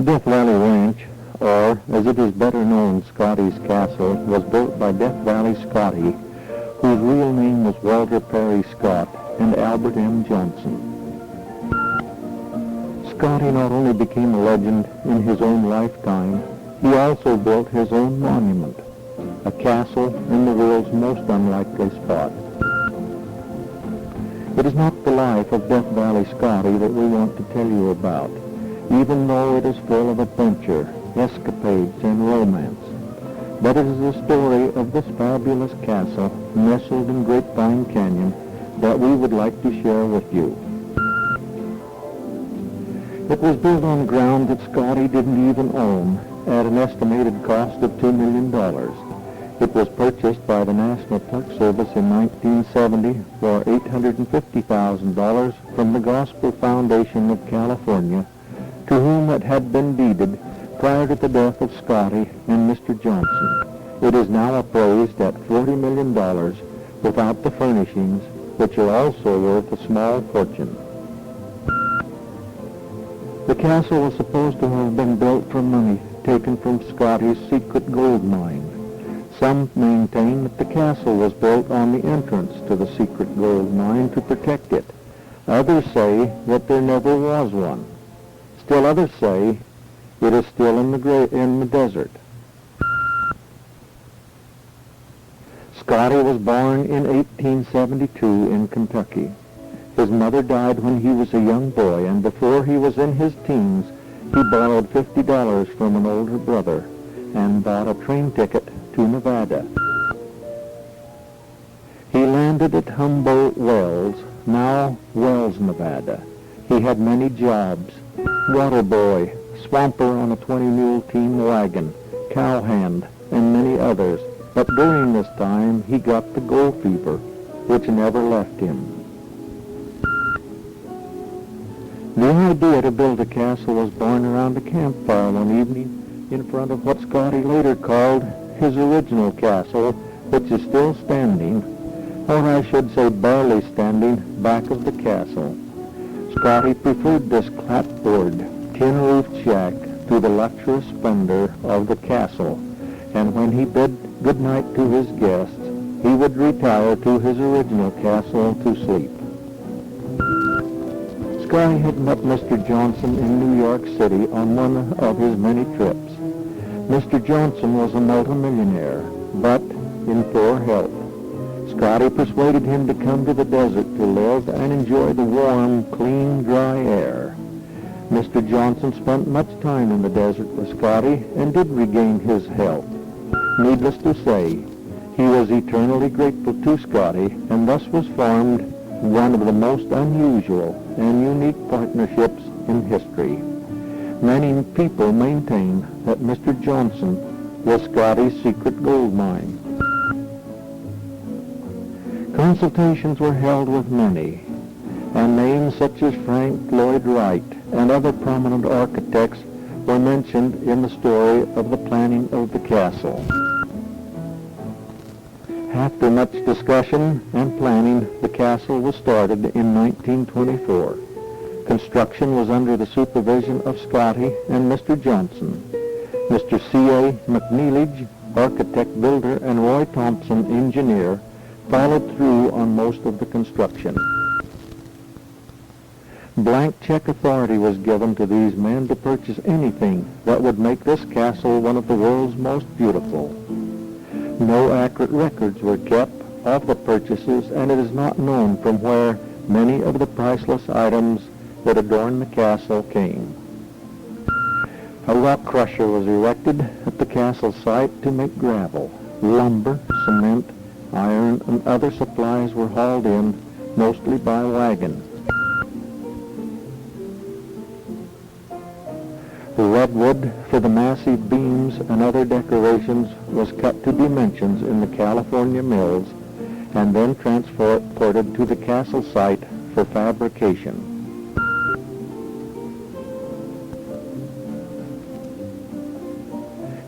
Death Valley Ranch, or as it is better known, Scotty's Castle, was built by Death Valley Scotty, whose real name was Walter Perry Scott, and Albert M. Johnson. Scotty not only became a legend in his own lifetime, he also built his own monument, a castle in the world's most unlikely spot. It is not the life of Death Valley Scotty that we want to tell you about, even though it is full of adventure, escapades, and romance. But it is the story of this fabulous castle nestled in Grapevine Canyon that we would like to share with you. It was built on ground that Scotty didn't even own at an estimated cost of $2 million. It was purchased by the National Park Service in 1970 for $850,000 from the Gospel Foundation of California, to whom it had been deeded prior to the death of Scotty and Mr. Johnson. It is now appraised at $40 million without the furnishings, which are also worth a small fortune. The castle was supposed to have been built from money taken from Scotty's secret gold mine. Some maintain that the castle was built on the entrance to the secret gold mine to protect it. Others say that there never was one. Still others say it is still in the desert. Scotty was born in 1872 in Kentucky. His mother died when he was a young boy, and before he was in his teens, he borrowed $50 from an older brother and bought a train ticket to Nevada. He landed at Humboldt Wells, now Wells, Nevada. He had many jobs: water boy, swamper on a 20-mule team wagon, cowhand, and many others. But during this time, he got the gold fever, which never left him. The idea to build a castle was born around a campfire one evening in front of what Scotty later called his original castle, which is still standing, or I should say barely standing, back of the castle. Scotty preferred this clapboard, tin-roofed shack to the luxurious splendor of the castle, and when he bid good night to his guests, he would retire to his original castle to sleep. Scotty had met Mr. Johnson in New York City on one of his many trips. Mr. Johnson was a multimillionaire, but in poor health. Scotty persuaded him to come to the desert to live and enjoy the warm, clean, dry air. Mr. Johnson spent much time in the desert with Scotty and did regain his health. Needless to say, he was eternally grateful to Scotty, and thus was formed one of the most unusual and unique partnerships in history. Many people maintain that Mr. Johnson was Scotty's secret gold mine. Consultations were held with many, and names such as Frank Lloyd Wright and other prominent architects were mentioned in the story of the planning of the castle. After much discussion and planning, the castle was started in 1924. Construction was under the supervision of Scotty and Mr. Johnson. Mr. C.A. McNeilage, architect, builder, and Roy Thompson, engineer, followed through on most of the construction. Blank check authority was given to these men to purchase anything that would make this castle one of the world's most beautiful. No accurate records were kept of the purchases, and it is not known from where many of the priceless items that adorn the castle came. A rock crusher was erected at the castle site to make gravel. Lumber, cement, iron, and other supplies were hauled in, mostly by wagon. The redwood for the massive beams and other decorations was cut to dimensions in the California mills and then transported to the castle site for fabrication.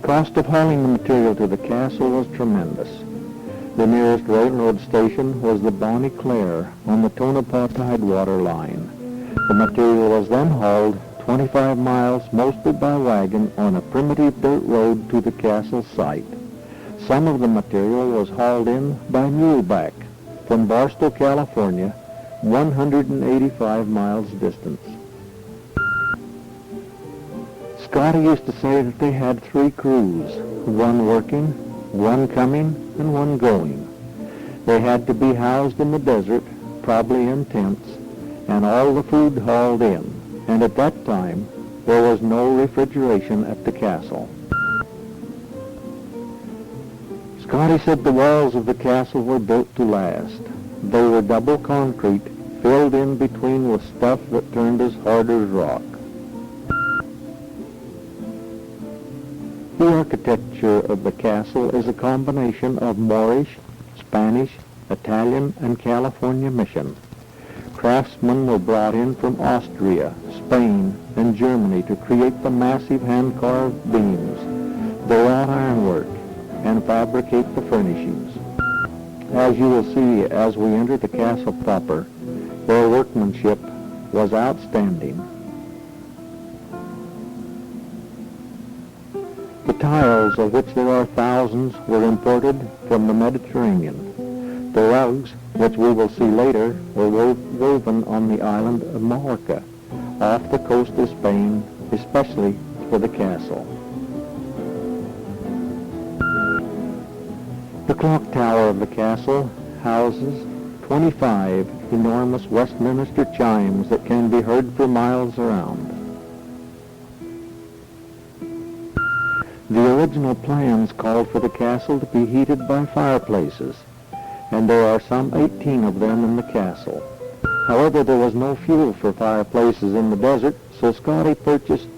Cost of hauling the material to the castle was tremendous. The nearest railroad station was the Bonnie Claire on the Tonopah Tidewater line. The material was then hauled 25 miles, mostly by wagon, on a primitive dirt road to the castle site. Some of the material was hauled in by muleback from Barstow, California, 185 miles distance. Scotty used to say that they had 3 crews, one working, one coming, and one going. They had to be housed in the desert, probably in tents, and all the food hauled in. And at that time, there was no refrigeration at the castle. Scotty said the walls of the castle were built to last. They were double concrete, filled in between with stuff that turned as hard as rock. The architecture of the castle is a combination of Moorish, Spanish, Italian, and California mission. Craftsmen were brought in from Austria, Spain, and Germany to create the massive hand-carved beams, the wrought ironwork, and fabricate the furnishings. As you will see as we enter the castle proper, their workmanship was outstanding. The tiles, of which there are thousands, were imported from the Mediterranean. The rugs, which we will see later, were woven on the island of Majorca, off the coast of Spain, especially for the castle. The clock tower of the castle houses 25 enormous Westminster chimes that can be heard for miles around. The original plans called for the castle to be heated by fireplaces, and there are some 18 of them in the castle. However, there was no fuel for fireplaces in the desert, so Scotty purchased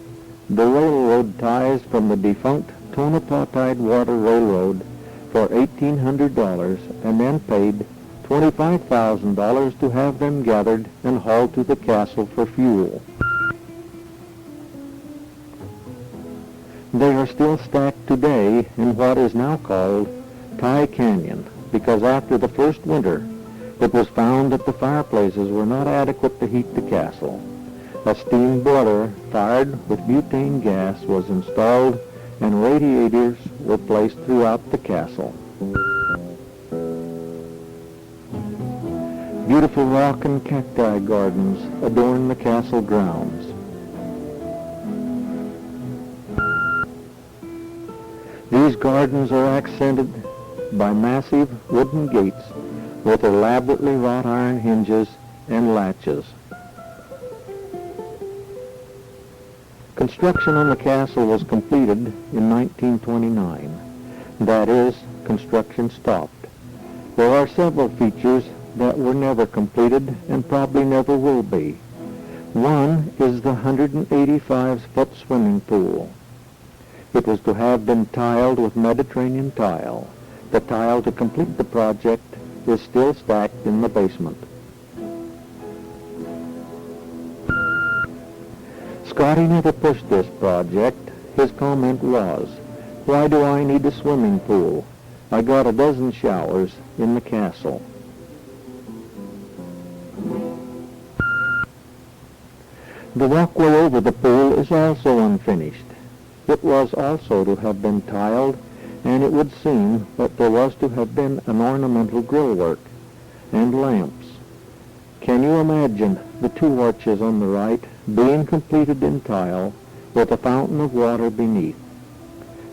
the railroad ties from the defunct Tonopah Tidewater Railroad for $1,800 and then paid $25,000 to have them gathered and hauled to the castle for fuel. They are still stacked today in what is now called Tie Canyon, because after the first winter, it was found that the fireplaces were not adequate to heat the castle. A steam boiler fired with butane gas was installed, and radiators were placed throughout the castle. Beautiful rock and cacti gardens adorn the castle grounds. These gardens are accented by massive wooden gates with elaborately wrought iron hinges and latches. Construction on the castle was completed in 1929. That is, construction stopped. There are several features that were never completed and probably never will be. One is the 185-foot swimming pool. It was to have been tiled with Mediterranean tile. The tile to complete the project is still stacked in the basement. Scotty never pushed this project. His comment was, "Why do I need a swimming pool? I got a dozen showers in the castle." The walkway over the pool is also unfinished. It was also to have been tiled, and it would seem that there was to have been an ornamental grillwork and lamps. Can you imagine the 2 arches on the right being completed in tile with a fountain of water beneath?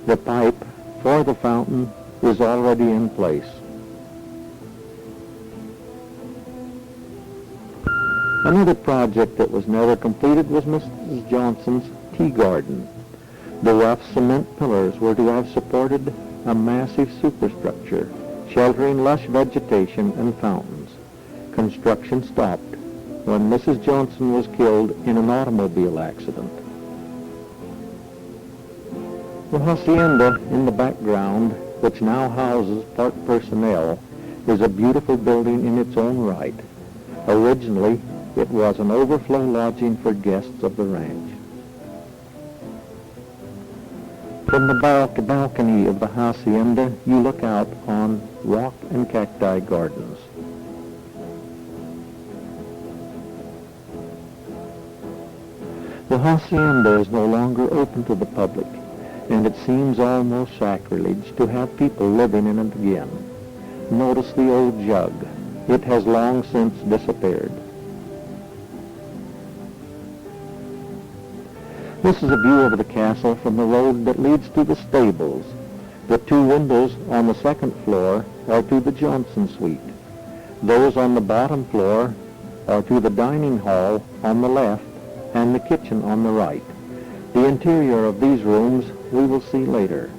The pipe for the fountain is already in place. Another project that was never completed was Mrs. Johnson's tea garden. The rough cement pillars were to have supported a massive superstructure, sheltering lush vegetation and fountains. Construction stopped when Mrs. Johnson was killed in an automobile accident. The hacienda in the background, which now houses park personnel, is a beautiful building in its own right. Originally, it was an overflow lodging for guests of the ranch. From the balcony of the hacienda, you look out on rock and cacti gardens. The hacienda is no longer open to the public, and it seems almost sacrilege to have people living in it again. Notice the old jug. It has long since disappeared. This is a view of the castle from the road that leads to the stables. The two windows on the second floor are to the Johnson suite. Those on the bottom floor are to the dining hall on the left and the kitchen on the right. The interior of these rooms we will see later.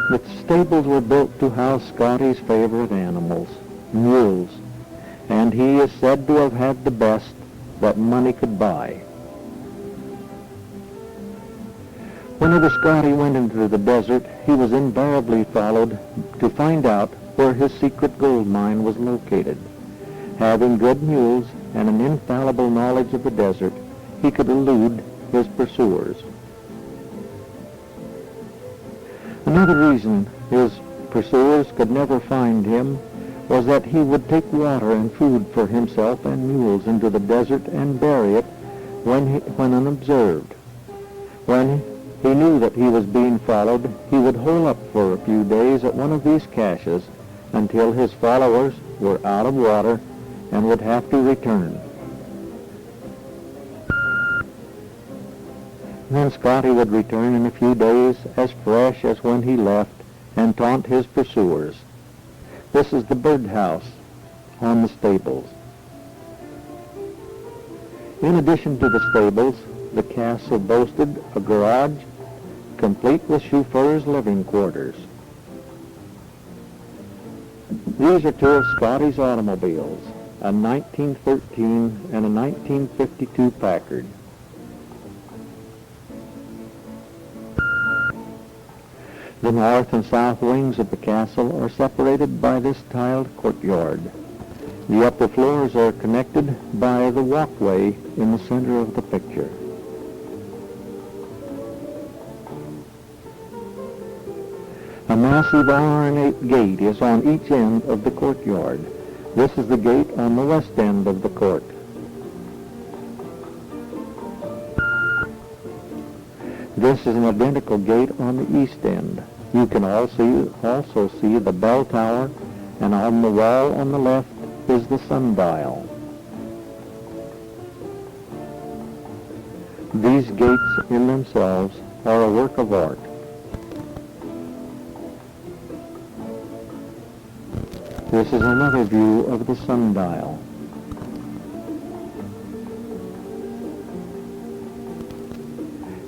The stables were built to house Scotty's favorite animals, mules, and he is said to have had the best that money could buy. Whenever Scotty went into the desert, he was invariably followed to find out where his secret gold mine was located. Having good mules and an infallible knowledge of the desert, he could elude his pursuers. Another reason his pursuers could never find him was that he would take water and food for himself and mules into the desert and bury it when unobserved. When he knew that he was being followed, he would hole up for a few days at one of these caches until his followers were out of water and would have to return. Then Scotty would return in a few days as fresh as when he left and taunt his pursuers. This is the birdhouse on the stables. In addition to the stables, the castle boasted a garage complete with chauffeurs' living quarters. These are two of Scotty's automobiles, a 1913 and a 1952 Packard. The north and south wings of the castle are separated by this tiled courtyard. The upper floors are connected by the walkway in the center of the picture. A massive ornate gate is on each end of the courtyard. This is the gate on the west end of the court. This is an identical gate on the east end. You can also see the bell tower, and on the wall on the left is the sundial. These gates in themselves are a work of art. This is another view of the sundial.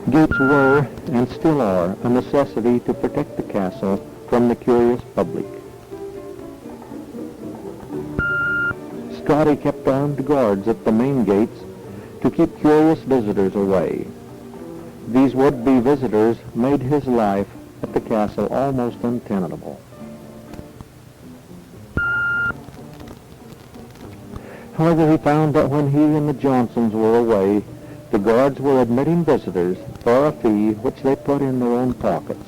Gates were, and still are, a necessity to protect the castle from the curious public. Scotty kept armed guards at the main gates to keep curious visitors away. These would-be visitors made his life at the castle almost untenable. However, he found that when he and the Johnsons were away, the guards were admitting visitors for a fee which they put in their own pockets.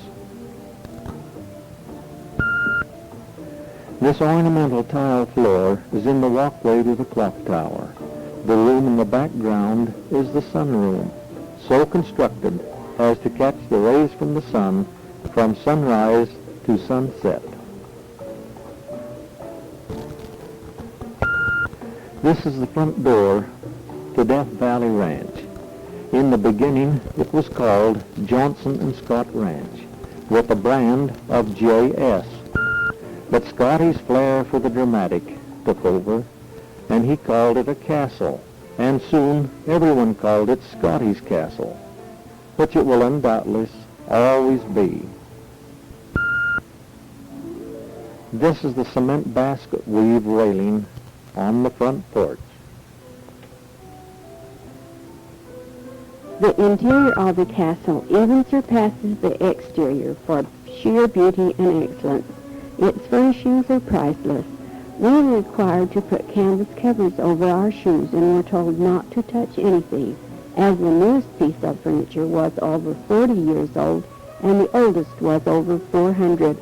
This ornamental tile floor is in the walkway to the clock tower. The room in the background is the sunroom, so constructed as to catch the rays from the sun from sunrise to sunset. This is the front door to Death Valley Ranch. In the beginning, it was called Johnson and Scott Ranch, with a brand of J.S. But Scotty's flair for the dramatic took over, and he called it a castle, and soon everyone called it Scotty's Castle, which it will undoubtedly always be. This is the cement basket weave railing on the front porch. The interior of the castle even surpasses the exterior for sheer beauty and excellence. Its furnishings are priceless. We were required to put canvas covers over our shoes and were told not to touch anything, as the newest piece of furniture was over 40 years old and the oldest was over 400.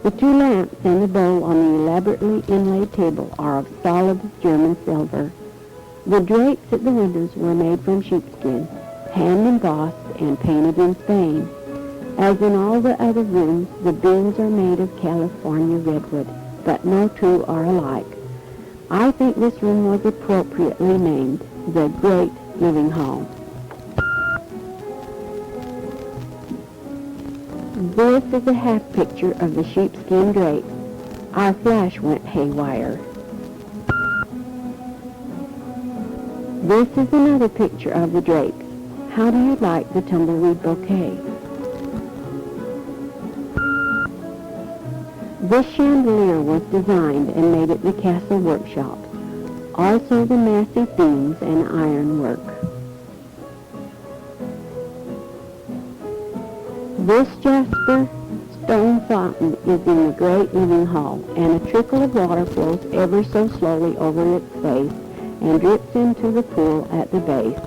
The two lamps and the bowl on the elaborately inlaid table are of solid German silver. The drapes at the windows were made from sheepskin, hand-embossed and painted in Spain. As in all the other rooms, the beams are made of California redwood, but no two are alike. I think this room was appropriately named the Great Living Hall. This is a half picture of the sheepskin drapes. Our flash went haywire. This is another picture of the drapes. How do you like the tumbleweed bouquet? This chandelier was designed and made at the castle workshop. Also the massive beams and ironwork. This jasper stone fountain is in the Great Living Hall, and a trickle of water flows ever so slowly over its face and drips into the pool at the base.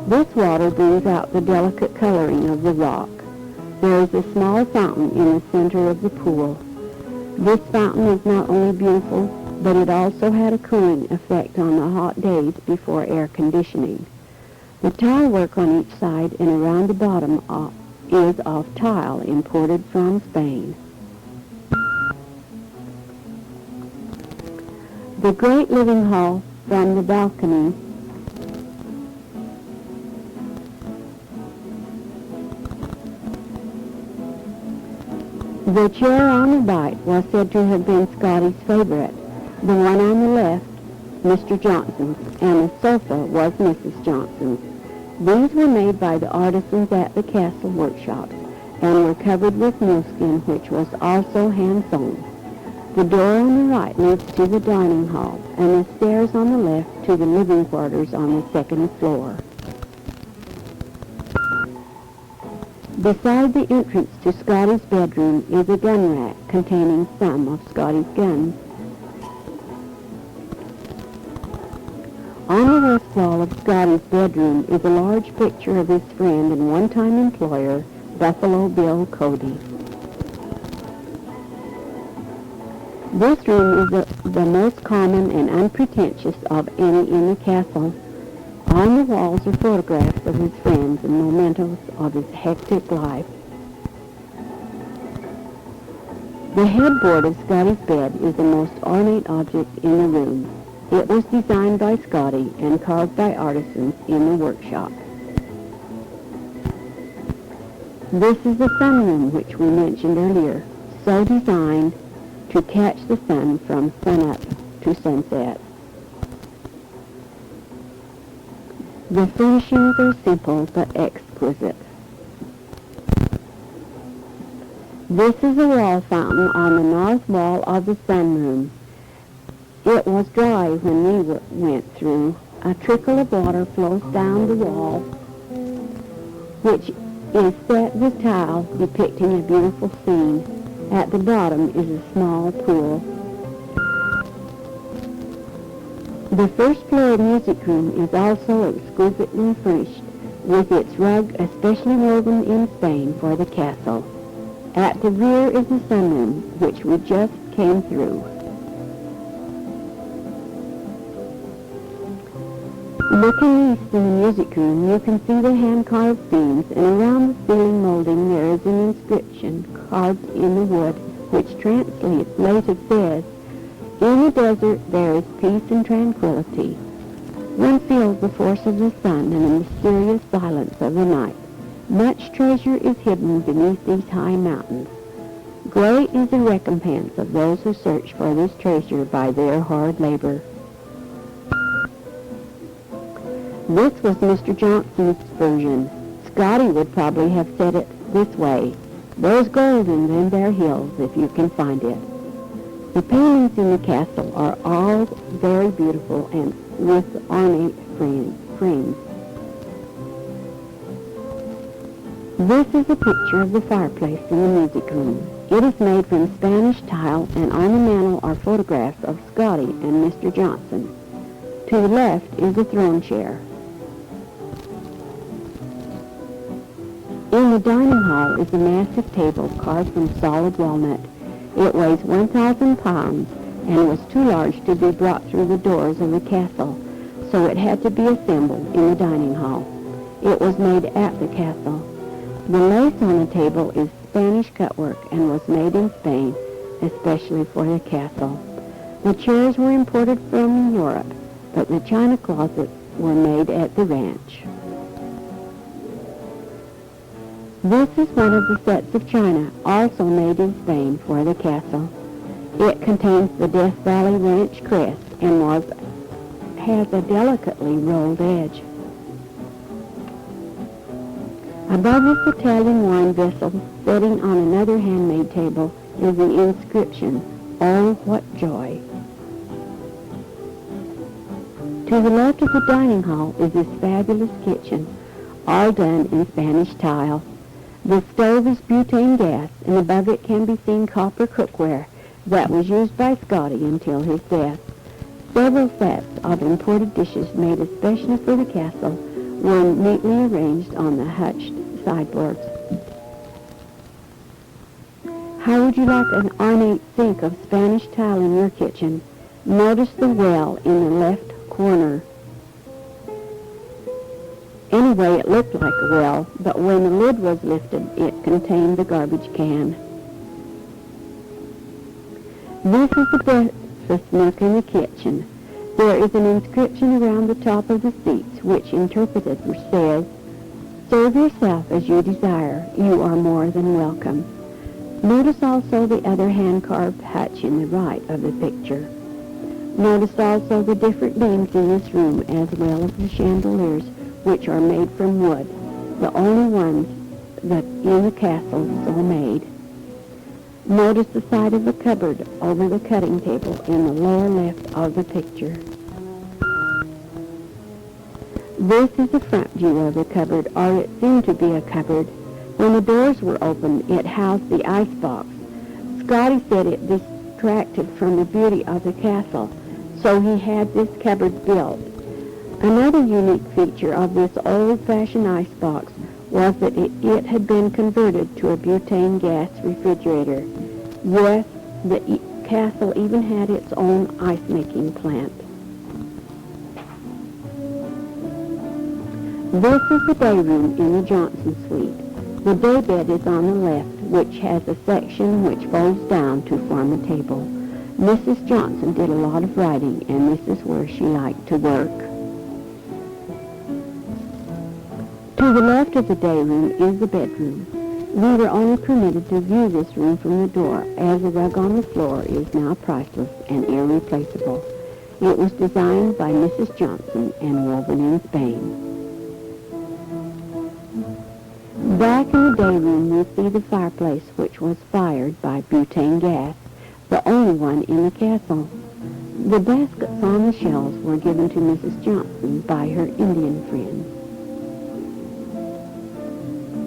This water brings out the delicate coloring of the rock. There is a small fountain in the center of the pool. This fountain is not only beautiful, but it also had a cooling effect on the hot days before air conditioning. The tile work on each side and around the bottom is of tile imported from Spain. The Great Living Hall from the balcony The chair on the right was said to have been Scotty's favorite. The one on the left, Mr. Johnson's, and the sofa was Mrs. Johnson's. These were made by the artisans at the castle workshops and were covered with moleskin, which was also hand-sewn. The door on the right leads to the dining hall, and the stairs on the left to the living quarters on the second floor. Beside the entrance to Scotty's bedroom is a gun rack containing some of Scotty's guns. On the west wall of Scotty's bedroom is a large picture of his friend and one-time employer, Buffalo Bill Cody. This room is the most common and unpretentious of any in the castle. On the walls are photographs of his friends and mementos of his hectic life. The headboard of Scotty's bed is the most ornate object in the room. It was designed by Scotty and carved by artisans in the workshop. This is the sunroom which we mentioned earlier, so designed to catch the sun from sunup to sunset. The furnishings are simple but exquisite. This is a wall fountain on the north wall of the sunroom. It was dry when we went through. A trickle of water flows down the wall, which is set with tile depicting a beautiful scene. At the bottom is a small pool. The first floor music room is also exquisitely furnished, with its rug especially woven in Spain for the castle. At the rear is the sunroom, which we just came through. Looking east in the music room, you can see the hand-carved beams, and around the ceiling molding there is an inscription carved in the wood, which translated says, "In the desert there is peace and tranquility. One feels the force of the sun and the mysterious silence of the night. Much treasure is hidden beneath these high mountains. Great is the recompense of those who search for this treasure by their hard labor." This was Mr. Johnson's version. Scotty would probably have said it this way: "There's gold in them there hills if you can find it." The paintings in the castle are all very beautiful and with ornate frames. This is a picture of the fireplace in the music room. It is made from Spanish tile, and on the mantel are photographs of Scotty and Mr. Johnson. To the left is a throne chair. In the dining hall is a massive table carved from solid walnut. It weighs 1,000 pounds and was too large to be brought through the doors of the castle, so it had to be assembled in the dining hall. It was made at the castle. The lace on the table is Spanish cutwork and was made in Spain, especially for the castle. The chairs were imported from Europe, but the china closets were made at the ranch. This is one of the sets of china, also made in Spain for the castle. It contains the Death Valley Ranch crest and has a delicately rolled edge. Above this Italian wine vessel, sitting on another handmade table, is an inscription, "Oh, what joy!" To the left of the dining hall is this fabulous kitchen, all done in Spanish tile. The stove is butane gas, and above it can be seen copper cookware that was used by Scotty until his death. Several sets of imported dishes made especially for the castle were neatly arranged on the hutched sideboards. How would you like an ornate sink of Spanish tile in your kitchen? Notice the well in the left corner. Anyway, it looked like a well, but when the lid was lifted, it contained the garbage can. This is the breakfast nook in the kitchen. There is an inscription around the top of the seats, which interpreted says, "Serve yourself as you desire. You are more than welcome." Notice also the other hand-carved hutch in the right of the picture. Notice also the different beams in this room, as well as the chandeliers, which are made from wood, the only ones that in the castle so made. Notice the side of the cupboard over the cutting table in the lower left of the picture. This is the front view of the cupboard, or it seemed to be a cupboard. When the doors were opened, it housed the icebox. Scotty said it distracted from the beauty of the castle, so he had this cupboard built. Another unique feature of this old-fashioned icebox was that it had been converted to a butane gas refrigerator. Yes, the castle even had its own ice-making plant. This is the day room in the Johnson suite. The day bed is on the left, which has a section which folds down to form a table. Mrs. Johnson did a lot of writing, and this is where she liked to work. To the left of the day room is the bedroom. We were only permitted to view this room from the door, as the rug on the floor is now priceless and irreplaceable. It was designed by Mrs. Johnson and woven in Spain. Back in the day room we see the fireplace, which was fired by butane gas, the only one in the castle. The baskets on the shelves were given to Mrs. Johnson by her Indian friends.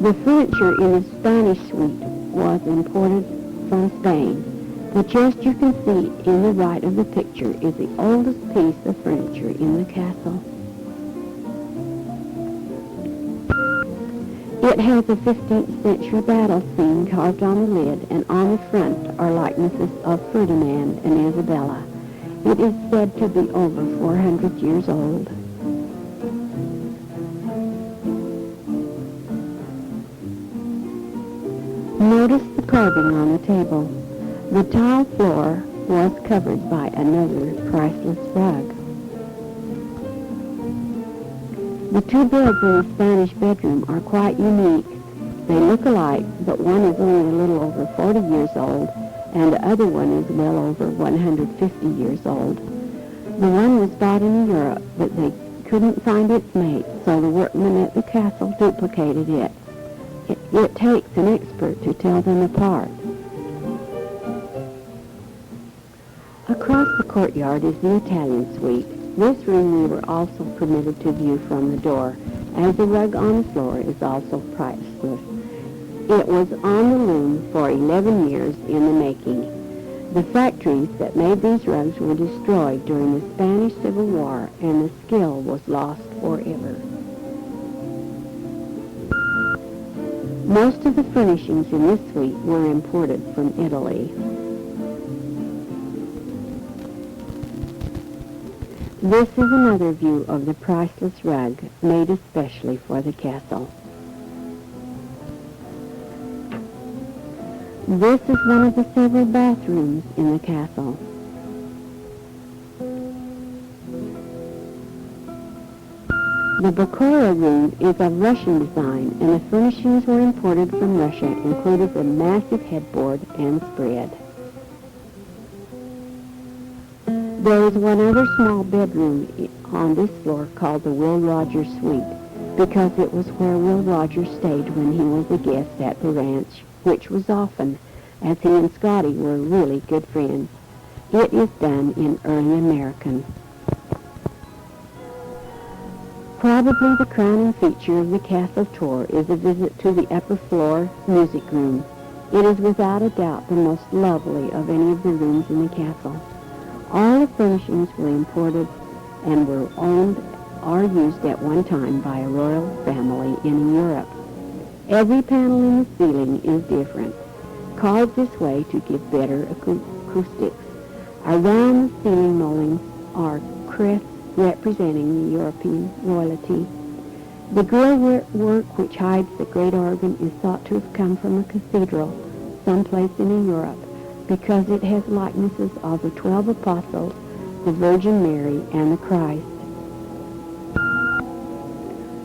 The furniture in the Spanish suite was imported from Spain. The chest you can see in the right of the picture is the oldest piece of furniture in the castle. It has a 15th century battle scene carved on the lid, and on the front are likenesses of Ferdinand and Isabella. It is said to be over 400 years old. Notice the carving on the table. The tile floor was covered by another priceless rug. The two beds in the Spanish bedroom are quite unique. They look alike, but one is only a little over 40 years old, and the other one is well over 150 years old. The one was bought in Europe, but they couldn't find its mate, so the workmen at the castle duplicated it. It takes an expert to tell them apart. Across the courtyard is the Italian suite. This room we were also permitted to view from the door, as the rug on the floor is also priceless. It was on the loom for 11 years in the making. The factories that made these rugs were destroyed during the Spanish Civil War, and the skill was lost forever. Most of the furnishings in this suite were imported from Italy. This is another view of the priceless rug made especially for the castle. This is one of the several bathrooms in the castle. The Bokora room is of Russian design, and the furnishings were imported from Russia, including the massive headboard and spread. There is one other small bedroom on this floor called the Will Rogers Suite, because it was where Will Rogers stayed when he was a guest at the ranch, which was often, as he and Scotty were really good friends. It is done in early American. Probably the crowning feature of the castle tour is a visit to the upper floor music room. It is without a doubt the most lovely of any of the rooms in the castle. All the furnishings were imported and were owned or used at one time by a royal family in Europe. Every panel in the ceiling is different, carved this way to give better acoustics. Around the ceiling moldings are crests representing the European royalty. The grille work which hides the great organ is thought to have come from a cathedral someplace in Europe, because it has likenesses of the 12 apostles, the Virgin Mary, and the Christ.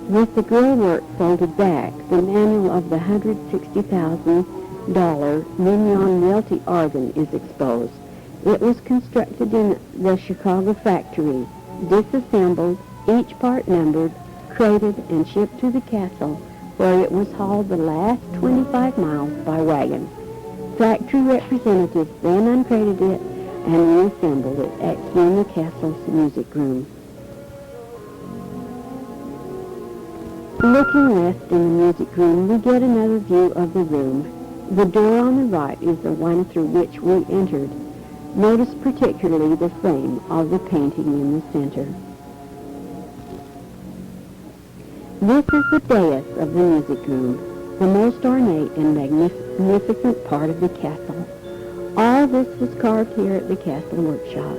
With the grille work folded back, the manual of the $160,000 Mignon Realty organ is exposed. It was constructed in the Chicago factory, disassembled, each part numbered, crated, and shipped to the castle, where it was hauled the last 25 miles by wagon. Factory representatives then uncrated it and reassembled it in the castle's music room. Looking west in the music room, we get another view of the room. The door on the right is the one through which we entered. Notice particularly the frame of the painting in the center. This is the dais of the music room, the most ornate and magnificent part of the castle. All this was carved here at the castle workshop.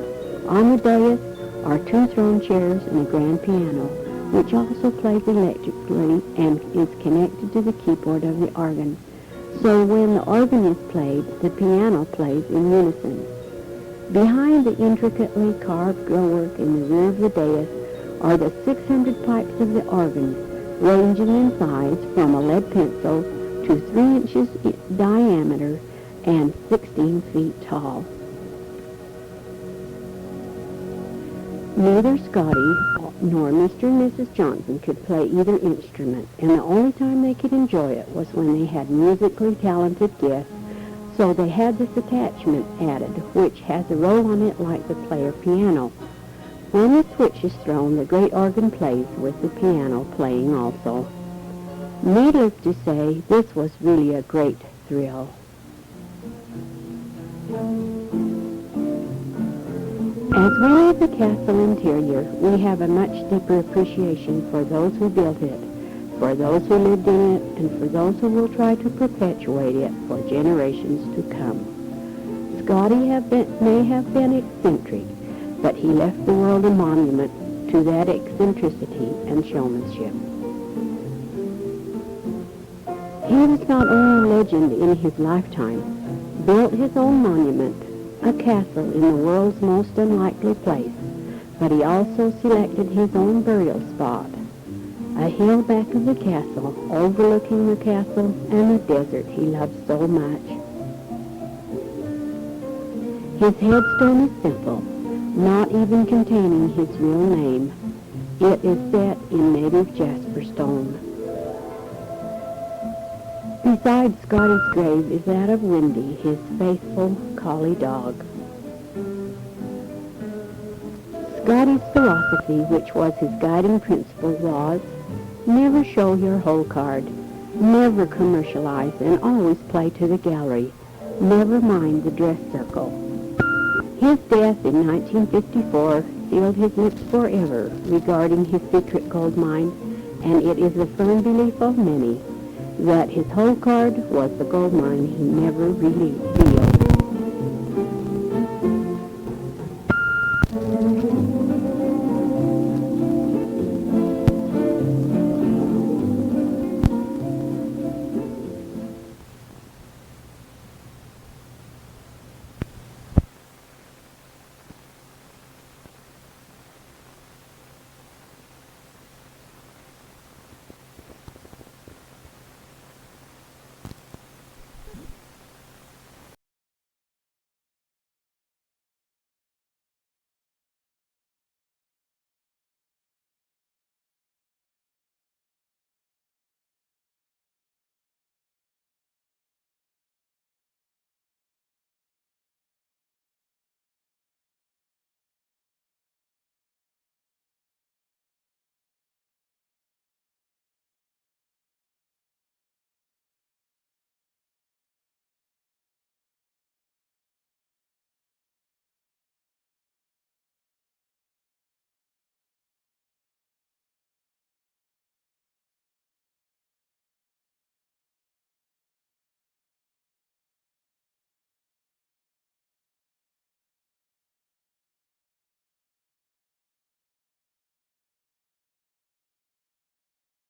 On the dais are 2 throne chairs and a grand piano, which also plays electrically and is connected to the keyboard of the organ. So when the organ is played, the piano plays in unison. Behind the intricately carved grillwork in the rear of the dais are the 600 pipes of the organ, ranging in size from a lead pencil to 3 inches diameter and 16 feet tall. Neither Scotty nor Mr. and Mrs. Johnson could play either instrument, and the only time they could enjoy it was when they had musically talented guests, so they had this attachment added, which has a roll on it like the player piano. When the switch is thrown, the great organ plays with the piano playing also. Needless to say, this was really a great thrill. As we leave the castle interior, we have a much deeper appreciation for those who built it, for those who lived in it, and for those who will try to perpetuate it for generations to come. Scotty may have been eccentric, but he left the world a monument to that eccentricity and showmanship. He was not only a legend in his lifetime, built his own monument, a castle in the world's most unlikely place, but he also selected his own burial spot, a hill back of the castle, overlooking the castle and the desert he loved so much. His headstone is simple, not even containing his real name. It is set in native jasper stone. Beside Scotty's grave is that of Wendy, his faithful collie dog. Scotty's philosophy, which was his guiding principle, was never show your whole card, never commercialize, and always play to the gallery, never mind the dress circle. His death in 1954 sealed his lips forever regarding his secret gold mine, and it is the firm belief of many that his whole card was the gold mine he never really revealed.